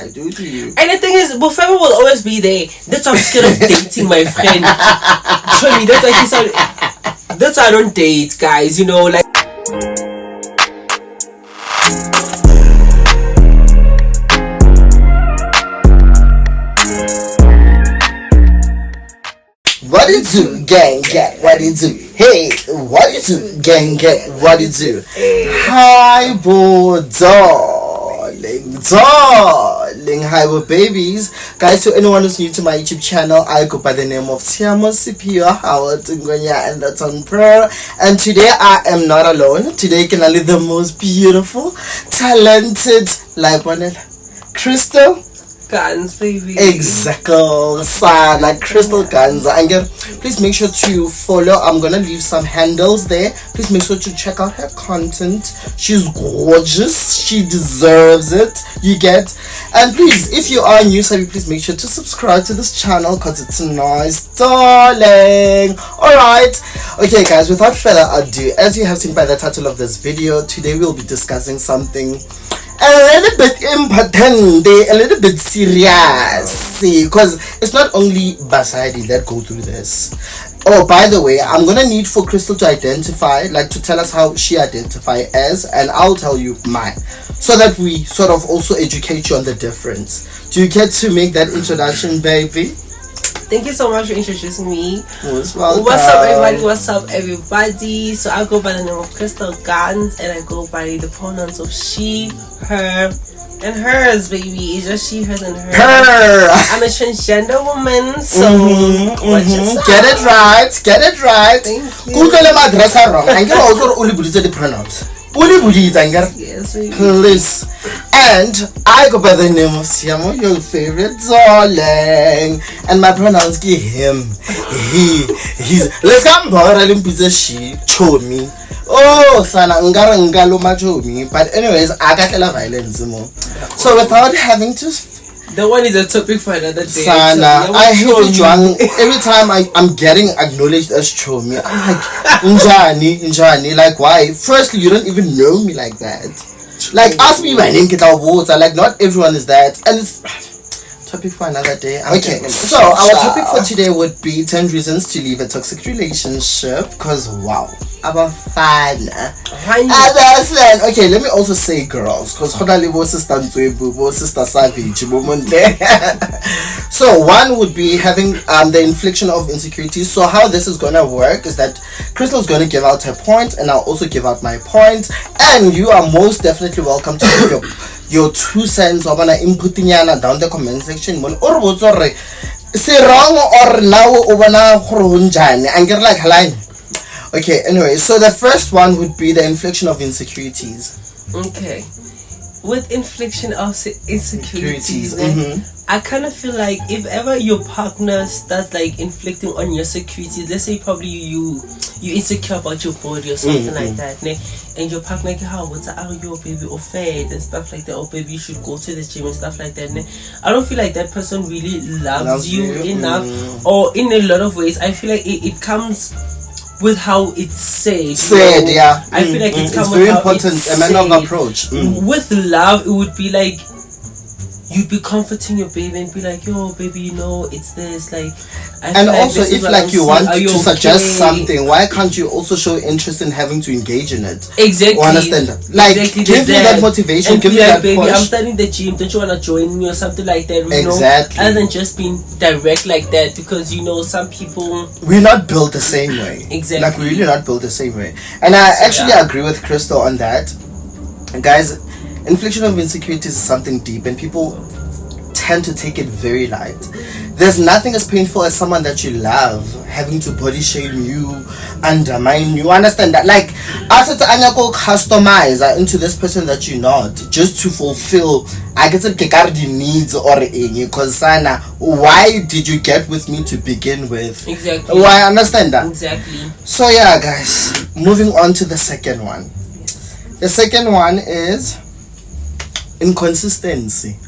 I do to you. And the thing is, Bufema will always be there. That's why I'm scared of dating my friend. Trust me, that's why I don't date, guys. You know, like. What it do, gang, what it do? Hey, what it do, gang, what it do? Hi, boy, darling, hi, boy, babies. Guys, so anyone who's new to my YouTube channel, I go by the name of Tshiamo Ngwenya, and that's on prayer. And today I am not alone. Today can only the most beautiful, talented, like one, Crystal Guns, baby. Exactly, Sana Crystal Guns. And please make sure to follow. I'm gonna leave some handles there. Please make sure to check out her content. She's gorgeous. She deserves it. You get. And please, if you are new, so please make sure to subscribe to this channel because it's nice, darling. Alright. Okay, guys. Without further ado, as you have seen by the title of this video, today we'll be discussing something a little bit important, a little bit serious, because it's not only Basadi that go through this. Oh, by the way, I'm gonna need for Crystal to identify, like to tell us how she identify as, and I'll tell you mine, so that we sort of also educate you on the difference. Do you get to make that introduction, baby? Thank you so much for introducing me. What's up, everybody? What's up, everybody? So I go by the name of Crystal Guns, and I go by the pronouns of she, her, and hers, baby. It's just she, hers, and her. I'm a transgender woman, so get it right. Thank you. Yes, baby. Please. And I go by the name of Tshiamo, your favorite darling, and my pronouns give him, he's. Let's she, chomi. Oh, sana ngalo machomi. But anyways, I got a lot of violence more. So without having to. The one is a topic for another day. Sana, I hate it drunk. Every time I'm getting acknowledged as chomi, I'm like, Njani, like why? Firstly, you don't even know me like that. Like, ask me my name, get our water. Like, not everyone is that. And it's topic for another day. Okay, so our topic for today would be 10 reasons to leave a toxic relationship. Because, wow, about fun. Okay, let me also say girls. Because sister savage. So, one would be having the infliction of insecurities. So, how this is going to work is that Crystal's going to give out her point, and I'll also give out my point. And you are most definitely welcome to give your 2 cents or inputting down the comment section. Or say wrong or now and get like line. Okay, anyway, so the first one would be the infliction of insecurities. Okay. With infliction of insecurities, I kind of feel like if ever your partner starts like inflicting on your securities, let's say probably you insecure about your body or something like that, and your partner like, how what's your baby or fed and stuff like that, or baby you should go to the gym and stuff like that, I don't feel like that person really loves you enough, or in a lot of ways I feel like it comes with how it's said. Yeah. I feel like it's very important. The manner of approach. With love, it would be like you'd be comforting your baby and be like, yo, baby, you know, it's this, like. And also, if like you want to suggest something, why can't you also show interest in having to engage in it? Exactly. You understand? Like, give me that motivation. And give me like, that baby, push. I'm starting the gym. Don't you want to join me or something like that? You Exactly. know? Other than just being direct like that, because you know some people. We're not built the same way. Exactly. Like, we're really not built the same way. And I actually agree with Crystal on that. Guys, infliction of insecurities is something deep, and people tend to take it very light. There's nothing as painful as someone that you love having to body shame you, undermine you. Understand that? Like, as it's customize into this person that you're not, just to fulfill, I guess, the needs or because sana, why did you get with me to begin with? Exactly. Why understand that? Exactly. So yeah, guys, moving on to the second one. The second one is inconsistency.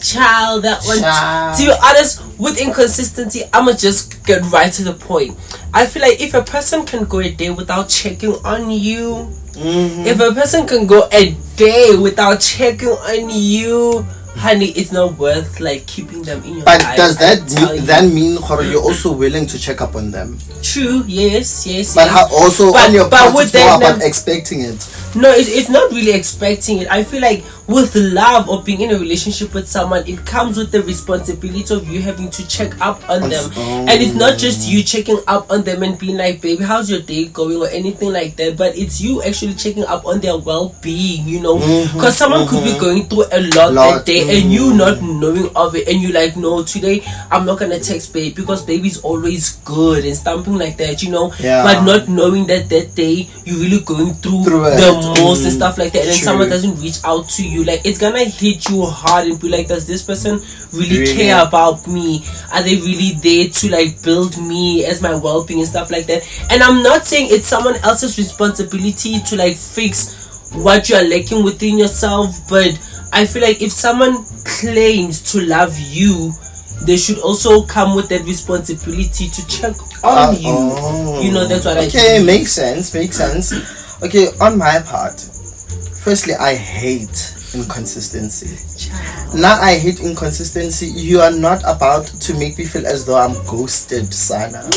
Child, that one. To be honest, with inconsistency, I'ma just get right to the point. I feel like if a person can go a day without checking on you, If a person can go a day without checking on you, honey, it's not worth like keeping them in your life. But does that mean you're also willing to check up on them? True, yes. But how also on your part with it's more about expecting it. No, it's not really expecting it. I feel like with love or being in a relationship with someone, it comes with the responsibility of you having to check up on them. And it's not just you checking up on them and being like, baby, how's your day going or anything like that, but it's you actually checking up on their well-being, you know, because someone could be going through a lot that day and you not knowing of it, and you like, no, today I'm not gonna text babe because baby's always good and something like that, you know. But not knowing that day you're really going through the most and stuff like that, and then someone doesn't reach out to you, like it's gonna hit you hard and be like, does this person really care about me? Are they really there to like build me as my well-being and stuff like that? And I'm not saying it's someone else's responsibility to like fix what you're lacking within yourself, but I feel like if someone claims to love you, they should also come with that responsibility to check on you. You know, that's what I think. Makes sense. Okay, on my part, firstly, I hate inconsistency. Now I hate inconsistency. You are not about to make me feel as though I'm ghosted, Sana.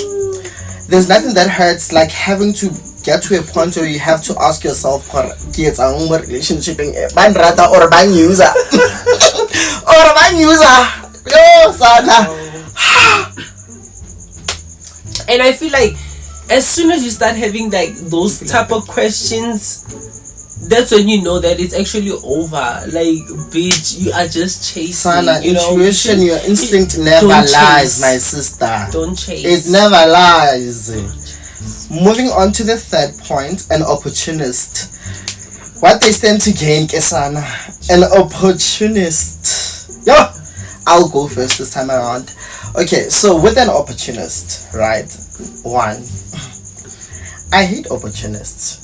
There's nothing that hurts like having to get to a point where you have to ask yourself, kids are in relationship ban rata or ban user or ban user. Yo, Sana. And I feel like as soon as you start having like those type of questions, that's when you know that it's actually over. Like, bitch, you are just chasing. Sana, you know, intuition, your instinct never lies, my sister. Don't chase. It never lies. Moving on to the third point, an opportunist. What they stand to gain, Kesana? An opportunist. Yo, I'll go first this time around. Okay, so with an opportunist, right? One, I hate opportunists.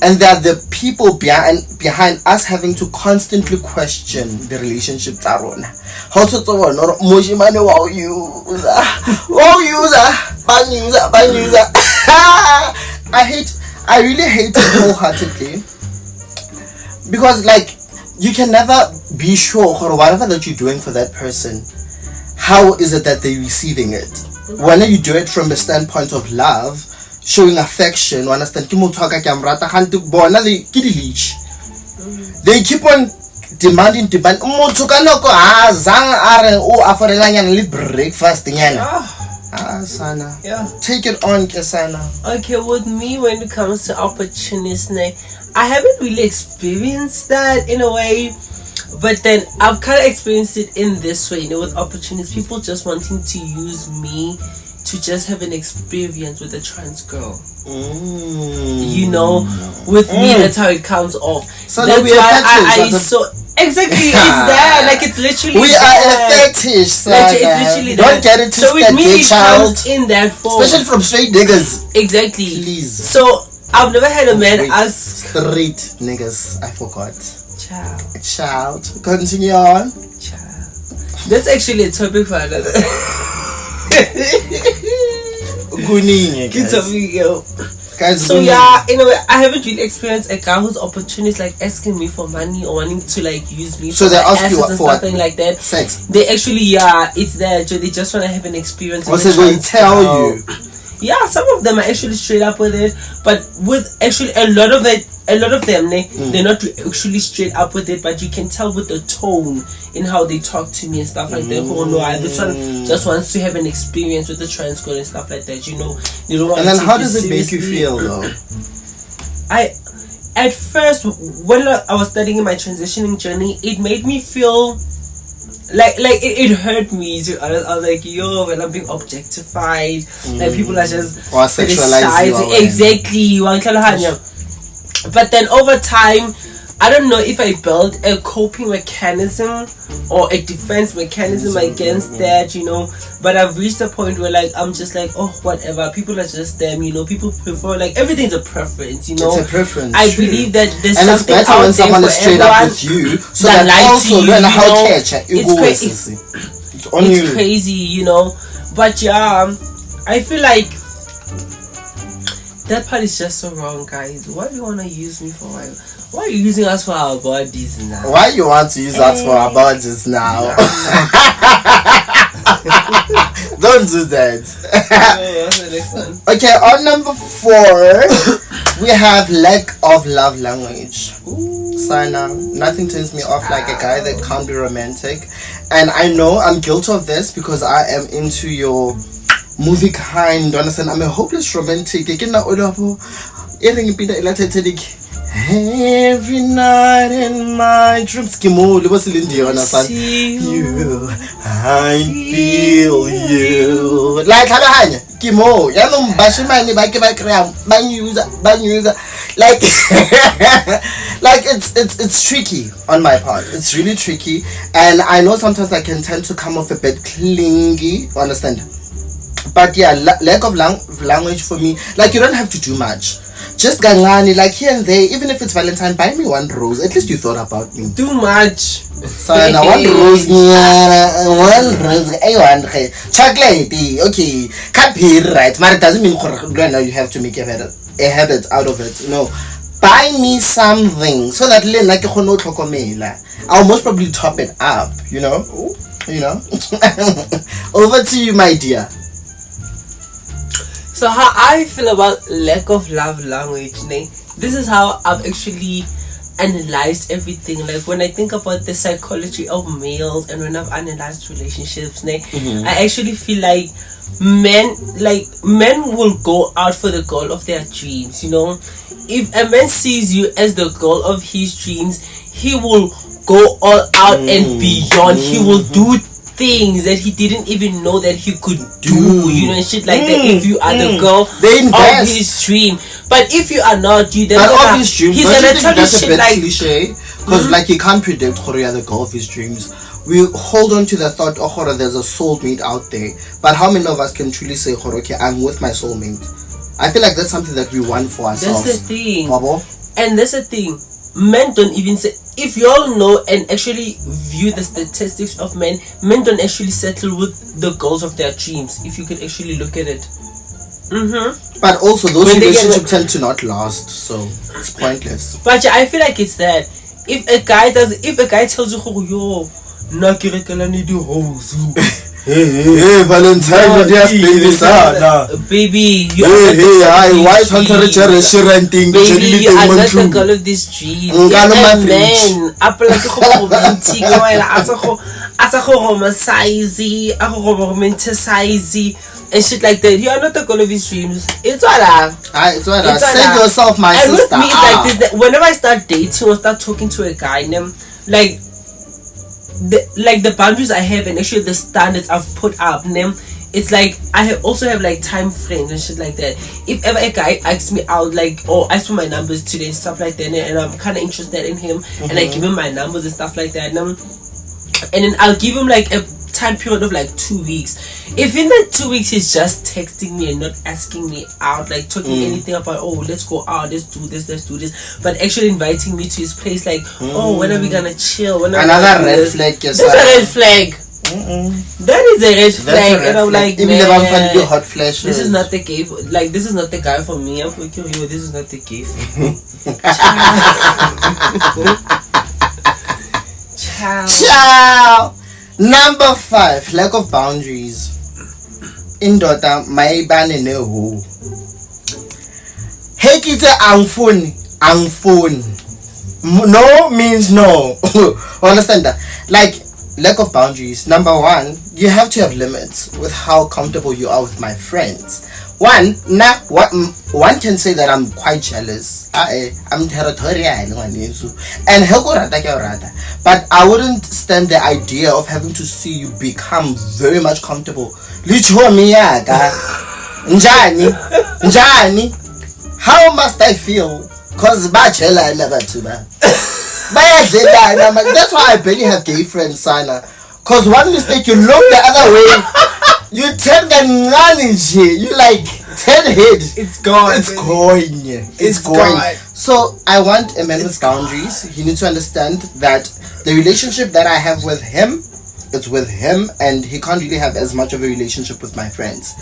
And they're the people behind us having to constantly question the relationship. How to or Mojimane wow user. I really hate it wholeheartedly. Because like you can never be sure or whatever that you're doing for that person, how is it that they're receiving it? When you do it from the standpoint of love, showing affection, understand? They keep on demanding. Breakfast. Sana. Yeah. Take it on, Kesana. Okay, with me when it comes to opportunistic, I haven't really experienced that in a way. But then I've kind of experienced it in this way, you know, with opportunities, people just wanting to use me to just have an experience with a trans girl. You know, with me, that's how it comes off. So that's why I so exactly, it's there. Like, it's literally we there. are a fetish, like, it's literally don't there. get it so with me, it comes in that form. Especially from straight niggas. Exactly. Please. So I've never had a man ask. Straight niggas. I forgot. Child. Continue on. Child. That's actually a topic for another. Guys, so yeah, in a way, I haven't really experienced a guy who's opportunist like asking me for money or wanting to like use me so for they my ask you assets and for something like that. Sex. They actually, it's there. They just want to have an experience. Also, they tell you. Yeah, some of them are actually straight up with it, but with actually a lot of them, they're not actually straight up with it, but you can tell with the tone in how they talk to me and stuff like that. Oh no, this one just wants to have an experience with the trans girl and stuff like that. You know, they don't want. And then, how does it make you feel, though? At first, when I was studying in my transitioning journey, it made me feel. Like it hurt me. I was like, yo, when I'm being objectified, like people are just sexualizing. Exactly. But then over time, I don't know if I built a coping mechanism or a defense mechanism against that, you know. But I've reached a point where like I'm just like, oh, whatever. People are just them, you know. People prefer, like, everything's a preference, you know. It's a preference. I believe that there's and something it's better out when someone there is straight up with you, so that also learn how to catch it. It's crazy, you know. But yeah, I feel like That part is just so wrong, guys. Why do you want to use me for? Why are you using us for our bodies now? Why you want to use us for our bodies now? Don't do that. What's the next one? Okay, on number 4, we have lack of love language. Sana, nothing turns me off like a guy that can't be romantic. And I know I'm guilty of this because I am into your movie kind. Understand? I'm a hopeless romantic. Every night in my dreams, you, I feel you. Like Kimo, like it's tricky on my part. It's really tricky, and I know sometimes I can tend to come off a bit clingy. Understand? But yeah, lack of language for me. Like you don't have to do much. Just gangani, like here and there. Even if it's Valentine, buy me 1 rose. At least you thought about me. Too much. So now 1 rose, 1 rose, chocolate. Okay, can't be right. But it doesn't mean now you have to make a habit out of it. No, buy me something so that I'll most probably top it up. You know. Over to you, my dear. So how I feel about lack of love language, this is how I've actually analyzed everything. Like when I think about the psychology of males and when I've analyzed relationships, I actually feel like men will go out for the goal of their dreams. If a man sees you as the goal of his dreams, he will go all out and beyond. He will do things that he didn't even know that he could do, and shit like that. If you are the girl of his dream, but if you are not, you then of his dream. He's gonna tell you shit like cliche, because like you can't predict who are the girl of his dreams. We hold on to the thought, there's a soulmate out there, but how many of us can truly say, okay, I'm with my soulmate? I feel like that's something that we want for ourselves. That's the thing, Babo. And that's the thing. Men don't even say. If you all know and actually view the statistics of men don't actually settle with the goals of their dreams. If you could actually look at it. But also those relationships tend to not last, so it's pointless. But yeah, I feel like it's that if a guy tells you, yo, na ke rekela ni di rose. Hey, Valentine, baby, you why can't I reach a restaurant thing? Baby, you are not the girl of this dream. You're a man. Apalagi go romantic, romanticize and shit like that. You are not the girl of his dreams. It's alright. Save yourself, my sister. And with me, it's like this. That whenever I start dating or start talking to a guy, like the boundaries I have and actually the standards I've put up, it's like I also have like time frames and shit like that. If ever a guy asks me out, or asks for my numbers today and stuff like that, and I'm kind of interested in him, and I give him my numbers and stuff like that, and then I'll give him like a time period of like 2 weeks. If in that 2 weeks he's just texting me and not asking me out, like talking anything about, let's go out, let's do this, but actually inviting me to his place, like, when are we gonna chill? Another red flag. That's a red flag. That is a red flag. And I'm like, man, hot flash. This is not the gay. This is not the guy for me. I'm like, yo, this is not the gay for me. Ciao. Number 5, lack of boundaries. Indota maibane ne ho. Hey kitse angfuni. No means no. Understand that? Like lack of boundaries. Number 1, you have to have limits with how comfortable you are with my friends. One can say that I'm quite jealous. I'm territorial, and but I wouldn't stand the idea of having to see you become very much comfortable. Njani, how must I feel? Cause bachelor I never too bad. That's why I barely have gay friends, Sana. Cause one mistake, you look the other way. You turn the nani, you like 10 head. It's gone. It's going. So I want a man with boundaries. He needs to understand that the relationship that I have with him it's with him, and he can't really have as much of a relationship with my friends,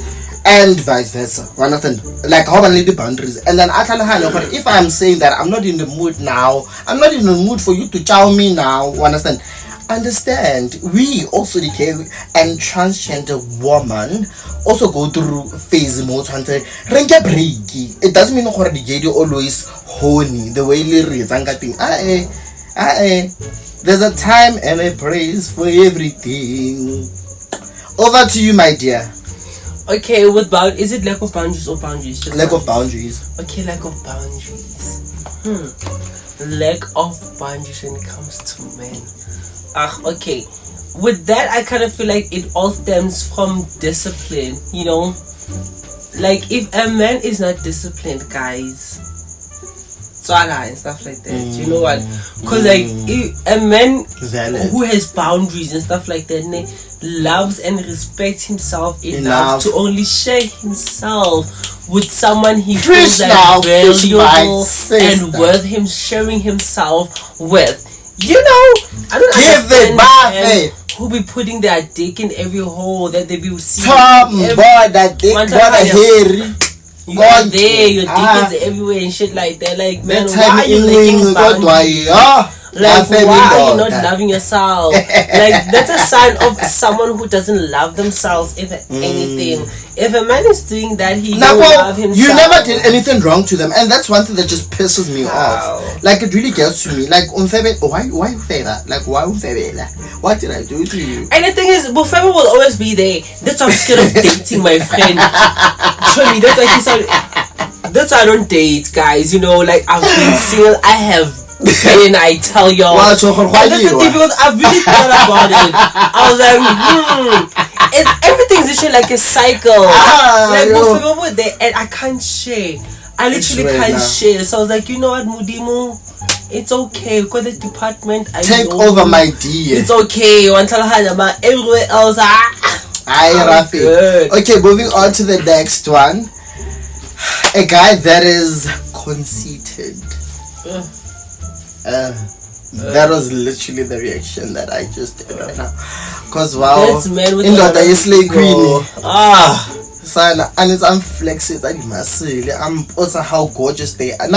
and vice versa. You understand? Like how many the boundaries, and then if I'm saying that I'm not in the mood now, I'm not in the mood for you to chow me now. You understand? Understand, we also decay, and transgender woman also go through phase more breaky. It doesn't mean that the gay always horny the way there's a time and a place for everything. Over to you, my dear. Okay, is it lack of boundaries or boundaries? Just lack of boundaries. Okay, lack of boundaries. Lack of boundaries when it comes to men. Okay. With that, I kind of feel like it all stems from discipline, you know? Like, if a man is not disciplined, guys, and stuff like that, you know what? Because, like, if a man who has boundaries and stuff like that, loves and respects himself enough to only share himself with someone he feels like valuable and worth him sharing himself with. You know, I don't understand men who be putting their dick in every hole that they be seeing. That dick, hairy. You are there, your dick is everywhere and shit like that. Like, man, why are you making boundaries? Like, why are you not loving yourself? Like, that's a sign of someone who doesn't love themselves, if anything. If a man is doing that, he don't love himself. You never did anything wrong to them, and that's one thing that just pisses me off. Like, it really gets to me. Like, why you say that? Like, why you say that? What did I do to you? And the thing is, Bufeba will always be there. That's why I'm scared of dating my friend. Trust me, that's why I don't date, guys. You know, like, I've been single, I have. And I tell y'all, that's the thing, because I really thought about it. I was like, everything's actually like a cycle. Like, with that, and I can't share. I literally can't share. So I was like, you know what, Mudimu, it's okay. Because the department, take over, my dear. It's okay. Everywhere else, good. Okay, moving on to the next one. A guy that is conceited. That was literally the reaction that I just did right now. Because wow, in the Islay Queen. And it's unflexed, I'm also how gorgeous they are. A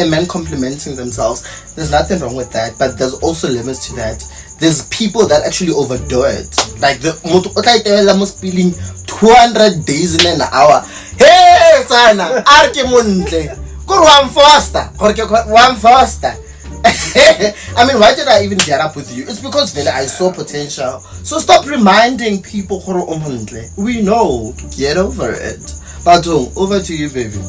men complimenting themselves, there's nothing wrong with that, but there's also limits to that. There's people that actually overdo it. Like the most feeling 200 days in an hour. Hey, Sana, Arkimuntle, go one faster. I mean, why did I even get up with you? It's because I saw potential. So stop reminding people. We know. Get over it. But over to you, baby.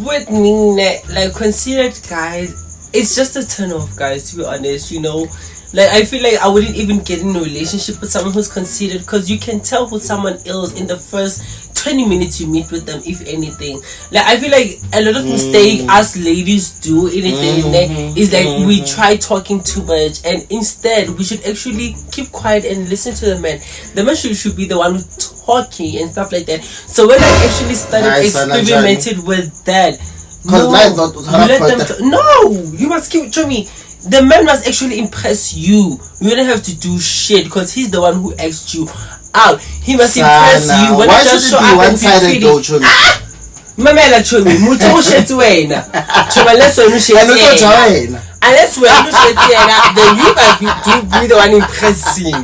With me, like, considered guys, it's just a turn off, guys, to be honest, you know. Like, I feel like I wouldn't even get in a relationship with someone who's considered, because you can tell who someone is in the first 20 minutes you meet with them, if anything. Like, I feel like a lot of mistake us ladies do is like we try talking too much, and instead we should actually keep quiet and listen to the man. The man should be the one who's talking and stuff like that. So when I actually started experimenting with that, you must keep to me. The man must actually impress you. You don't have to do shit, because he's the one who asked you out. He must impress you. When why should it be one-sided though, Chomi? Mamela Chomi, mutu shit wena. Choma, let's when you shit wena. Unless when you shit wena, then you must be the one impressing.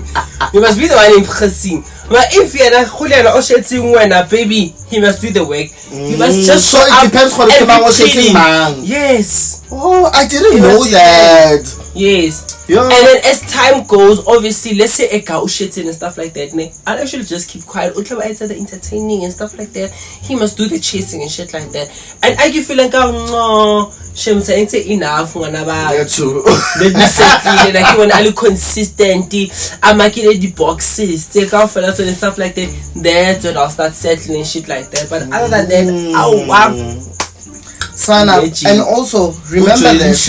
You must be the one impressing. But if you're not Juliana or shitting wena, baby, he must do the work. He must just show up. It depends on the man. Yes. Oh, I didn't know that. Yes. Yeah. And then as time goes, obviously, let's say a cow shitting and stuff like that, I'll actually just keep quiet. The entertaining and stuff like that. He must do the chasing and shit like that. And I feel like, no, Shem saying enough. Yeah, true. Like, when I look consistent, I'm making the boxes, take off for that and stuff like that. That's when I'll start settling and shit like that. But other than that, Sana, and also remember this.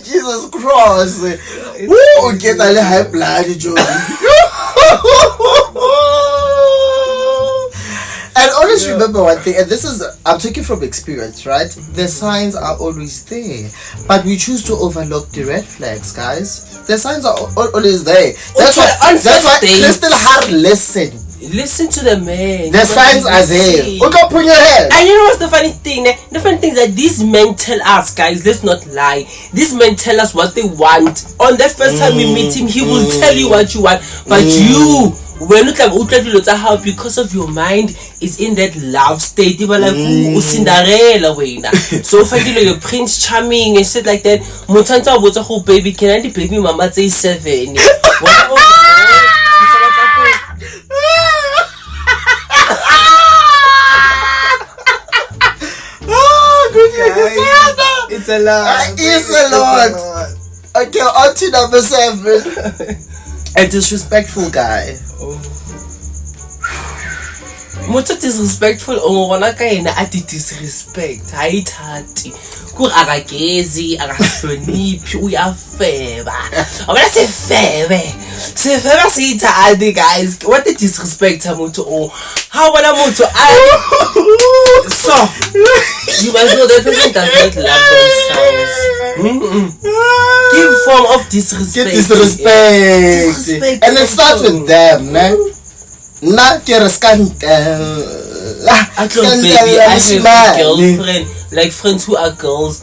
Jesus Christ. Woo, get a high blood, Joey. And always remember one thing, and this is, I'm talking from experience, right? The signs are always there, but we choose to overlook the red flags, guys. The signs are always there. That's why Crystal are listen to the man. The signs are there. Look up on your head. And you know what's the funny thing? The funny thing is that these men tell us, guys, let's not lie. These men tell us what they want. On that first time we meet him, he will tell you what you want. But you, when look like how because of your mind is in that love state, you were like, Cinderella way. So if I do like a Prince Charming and shit like that, Mutanta was a whole baby, can I baby mama say 7? It's a lot. It's a lot. Okay, on to number 7. A disrespectful guy. Motho disrespectful o bona ka ena a disrespect ha ithati ku agagezi agahloniphi uyafeba abona sefebe se ithati guys. What the disrespect motho o ha bona motho so you must know that person does not love themselves. Give form of disrespect. Disrespect. And it starts with them, man. Not get a scandal. I told baby, I have a girlfriend, like friends who are girls.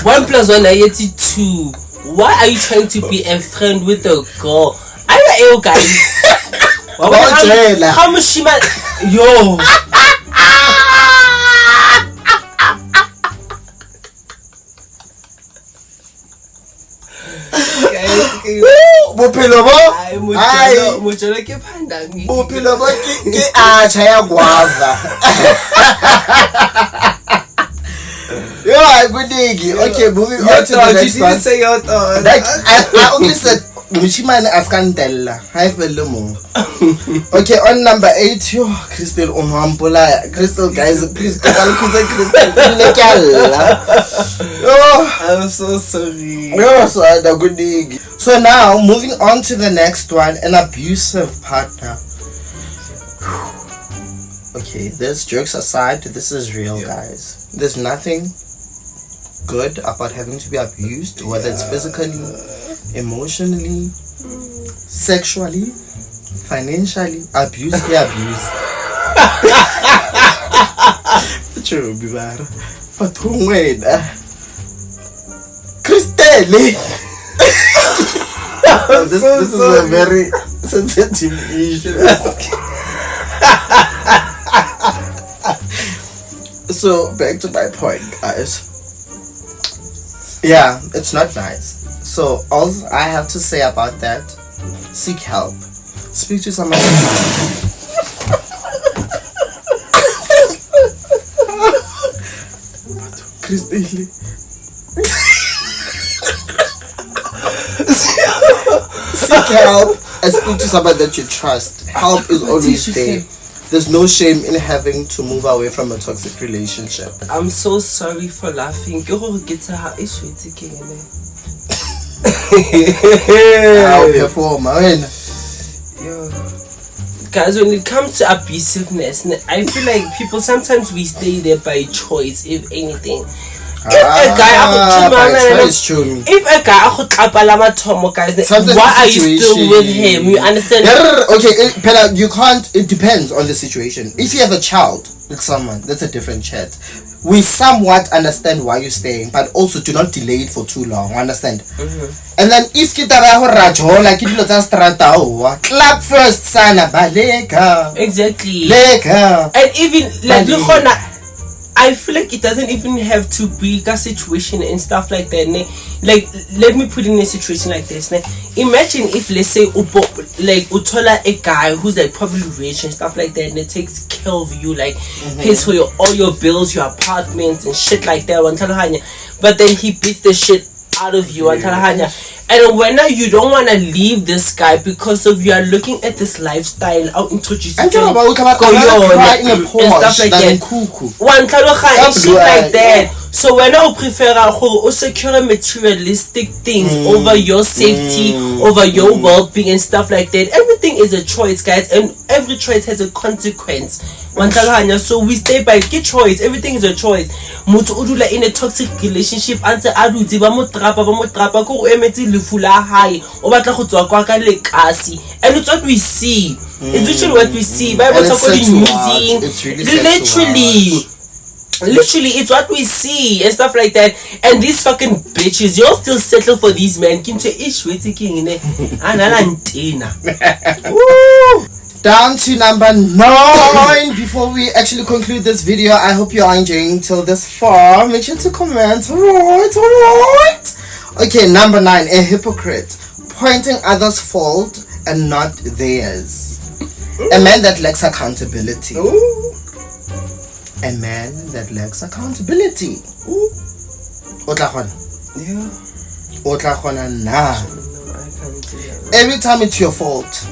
1 + 1 is 2. Why are you trying to be a friend with a girl? I know guys. How much she might yo? Bophelo bo ke a tshaya guava. Yeah, good day. Okay, moving on to the next one. Say your thought. I only said Mushimane askandella. Hi fellow. Okay, on number 8, yo, Crystal Omampola. Crystal guys, please go on Crystal. I'm so sorry. No, so the good day. So now moving on to the next one, an abusive partner. Okay, this jokes aside, this is real, guys. There's nothing good about having to be abused, whether it's physically, emotionally, sexually, financially. Abuse. True, be bad. But who wait? Christelle. This is a very sensitive issue. So back to my point, guys. Yeah, it's not nice. So all I have to say about that: seek help. Speak to someone. Christine. Seek help and speak to someone that you trust. Help is always there. There's no shame in having to move away from a toxic relationship. I'm so sorry for laughing. I'll perform. Guys, when it comes to abusiveness, I feel like people sometimes we stay there by choice, if anything. If a guy guys, why are you still with him? You understand? Okay, Pella, you can't. It depends on the situation. If you have a child with someone, that's a different chat. We somewhat understand why you're staying, but also do not delay it for too long. Understand? And then if you clap first, sana balega. Exactly. Lega. And even like I feel like it doesn't even have to be a situation and stuff like that. Like, let me put in a situation like this. Imagine if, let's say, like utola a guy who's like probably rich and stuff like that, and it takes care of you, like pays for all your bills, your apartments and shit like that. But then he beats the shit out of you, and And when you don't want to leave this guy because of you are looking at this lifestyle, I'll introduce you to and stuff like that. One shit like that. So when I prefer to secure materialistic things over your safety, over your well-being and stuff like that. Everything is a choice, guys, and every choice has a consequence. So we stay by get choice. Everything is a choice. Motho o dula in a toxic relationship ante a dutse ba mo trapa go emetse lefula high o batla go tswa kwa ka lekasi, and it's what we see. It's literally what we see. Bible somebody using literally it's what we see and stuff like that. And these fucking bitches, you'll still settle for these men. Kinto ish waiting in anantina. Down to number 9. Before we actually conclude this video, I hope you are enjoying till this far. Make sure to comment. Alright. Okay, number 9, a hypocrite, pointing others' fault and not theirs. A man that lacks accountability. A man that lacks accountability. Every time it's your fault.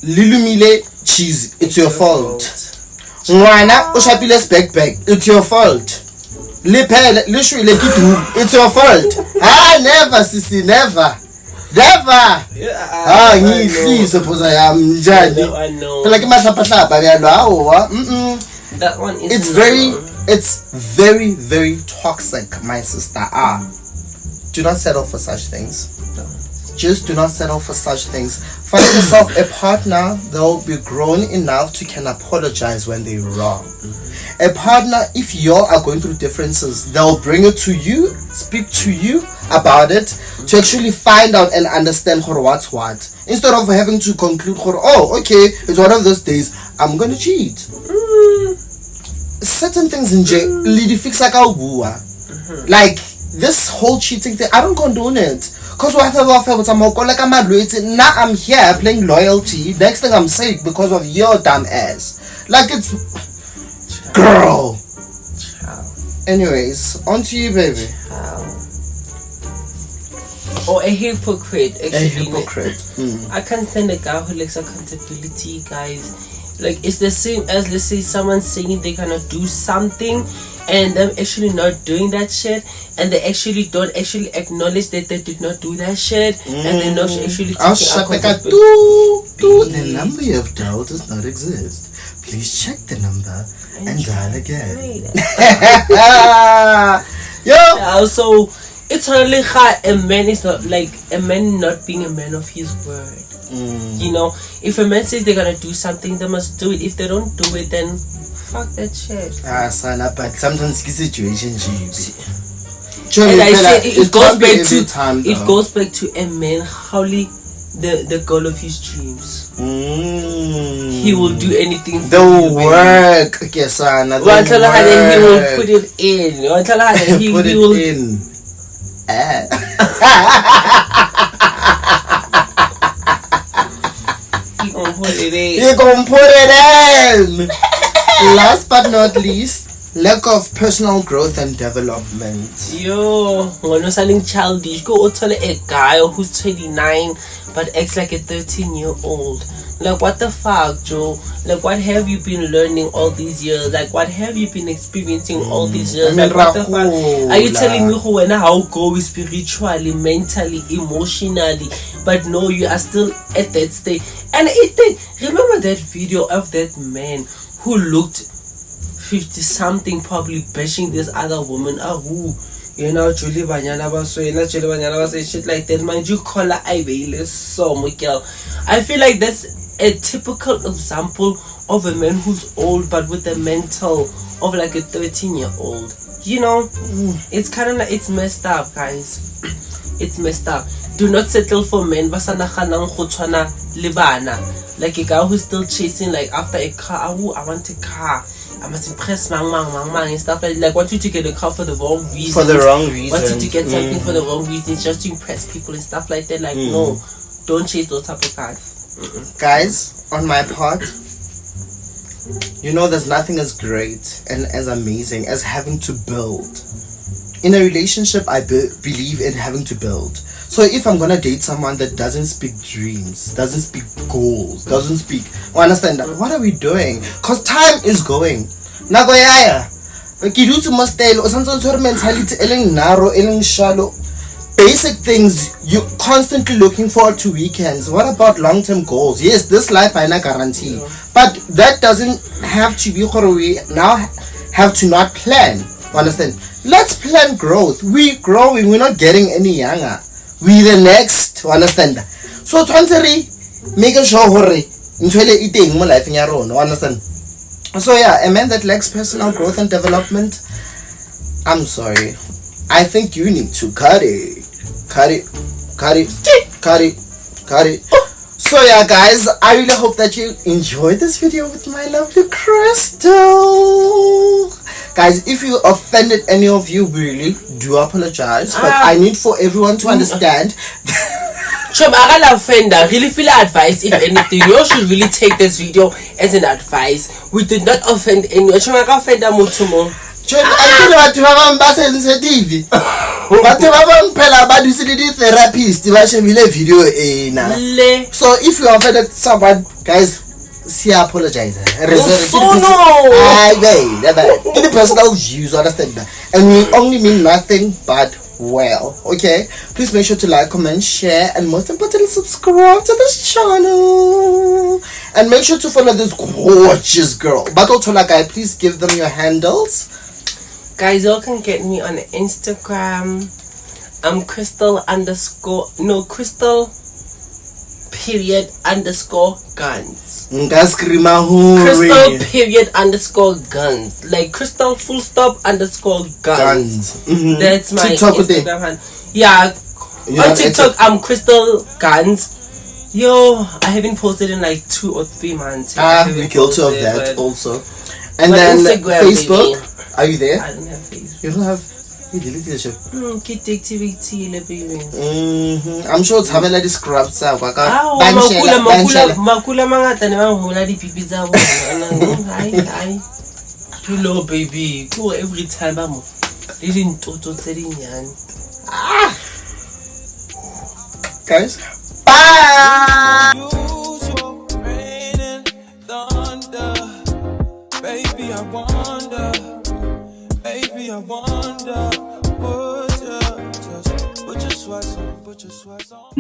Lilumile cheese, it's your fault. Ngwana o shapile backpack, it's your fault. Literally it's your fault. Never sissy, never. Suppose I am njani. Like that one is it's very toxic, my sister. Do not settle for such things. Just do not settle for such things. Find yourself a partner that will be grown enough to can apologize when they're wrong. A partner, if you all are going through differences, they'll bring it to you, speak to you about it, to actually find out and understand what's what. Instead of having to conclude, oh, okay, it's one of those days, I'm going to cheat. Certain things in jail, like this whole cheating thing, I don't condone it. Because now I'm here playing loyalty. Next thing I'm sick because of your dumb ass. Like it's girl. Anyways, on to you, baby. Or a hypocrite, actually. A hypocrite. I can't stand a guy who lacks accountability, guys. Like, it's the same as, let's say, someone saying they're gonna do something and them actually not doing that shit, and they actually don't actually acknowledge that they did not do that shit, and they're not actually taking accountability. The number you have dialed does not exist. Please check the number and dial again. So it's only hard. A man is not like a man not being a man of his word. You know, if a man says they're gonna do something, they must do it. If they don't do it, then fuck that shit. Sana, but sometimes it's situation. And I said it goes back to a man howly the goal of his dreams. He will do anything for the work. Okay, Sana. He will put it in. He put will it in. You gonna put it in. Last but not least, lack of personal growth and development. When you're selling childish, go tell a guy who's 29 but acts like a 13-year-old. Like, what the fuck, Joe? Like, what have you been learning all these years? Like, what have you been experiencing all these years? Like, what the fuck? Are you telling me how go spiritually, mentally, emotionally? But no, you are still at that stage. And remember that video of that man who looked 50-something, probably bashing this other woman? Julie Banyana was shit like that. Mind you, call her so Miguel. I feel like that's a typical example of a man who's old but with the mental of like a 13-year-old. It's kind of like, it's messed up, guys. It's messed up. Do not settle for men like a guy who's still chasing, like, after a car. I want a car, I must impress mang and stuff like want you to get a car for the wrong reasons. Want you to get something for the wrong reasons, just to impress people and stuff like that. Like, no, don't chase those type of cars. Guys, on my part, there's nothing as great and as amazing as having to build in a relationship, I believe in having to build. So if I'm gonna date someone that doesn't speak dreams, doesn't speak goals, doesn't speak, understand that, what are we doing? Cause time is going. Nagoyaya. Mentality narrow, shallow. Basic things, you're constantly looking forward to weekends. What about long-term goals? Yes, this life I not guarantee, but that doesn't have to be what we now have to not plan. Understand? Let's plan growth. We growing, we're not getting any younger. We the next. Understand? So making sure eating more life in your own. Understand? So yeah, a man that lacks personal growth and development, I'm sorry, I think you need to cut it. So yeah, guys, I really hope that you enjoyed this video with my lovely Crystal. Guys, if you offended any of you, really do apologize, but I need for everyone to understand. I really feel advice. If anything, you all should really take this video as an advice. We did not offend anyone. Sensitive. Therapist. Video. So if you offended someone, guys, apologize. Any personal views, understand that, and we only mean nothing but well. Okay, please make sure to like, comment, share, and most importantly, subscribe to this channel, and make sure to follow this gorgeous girl. Guy, please give them your handles. Guys, you all can get me on Instagram. I'm Crystal_, Crystal _guns. Crystal _guns. Like Crystal _guns. That's my TikTok Instagram hand. Yeah. On TikTok, I'm Crystal Guns. Yo, I haven't posted in like 2 or 3 months. We're guilty of that also. And then Instagram, Facebook. Baby. Are you there? I don't have Facebook. You don't have. You deleted the show. I'm sure it's having like the scrubs. Hello, baby. Go every time. I'm guys, bye. I wonder, would you just put your sweats on?